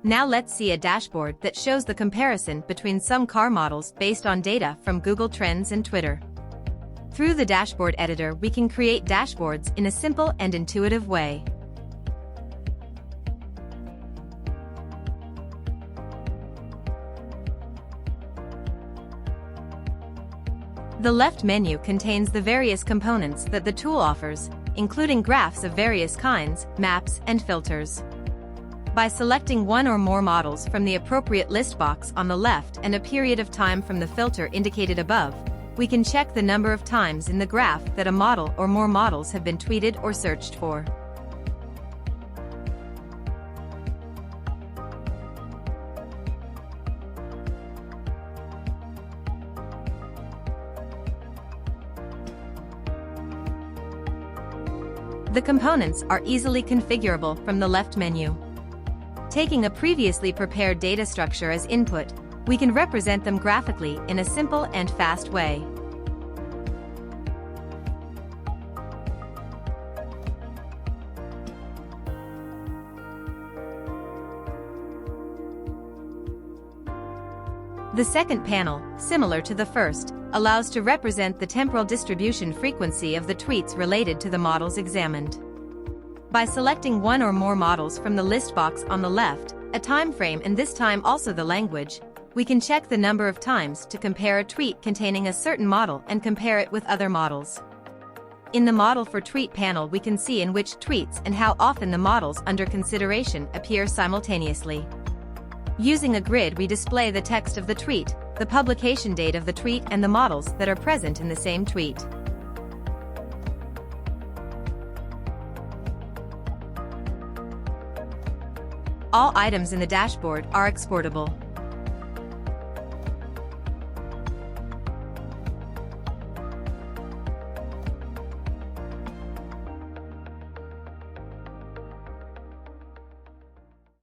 Now let's see a dashboard that shows the comparison between some car models based on data from Google Trends and Twitter. Through the dashboard editor, we can create dashboards in a simple and intuitive way. The left menu contains the various components that the tool offers, including graphs of various kinds, maps, and filters. By selecting one or more models from the appropriate list box on the left and a period of time from the filter indicated above, we can check the number of times in the graph that a model or more models have been tweeted or searched for. The components are easily configurable from the left menu. Taking a previously prepared data structure as input, we can represent them graphically in a simple and fast way. The second panel, similar to the first, allows to represent the temporal distribution frequency of the tweets related to the models examined. By selecting one or more models from the list box on the left, a time frame and this time also the language, we can check the number of times to compare a tweet containing a certain model and compare it with other models. In the Model for Tweet panel, we can see in which tweets and how often the models under consideration appear simultaneously. Using a grid, we display the text of the tweet, the publication date of the tweet, and the models that are present in the same tweet. All items in the dashboard are exportable.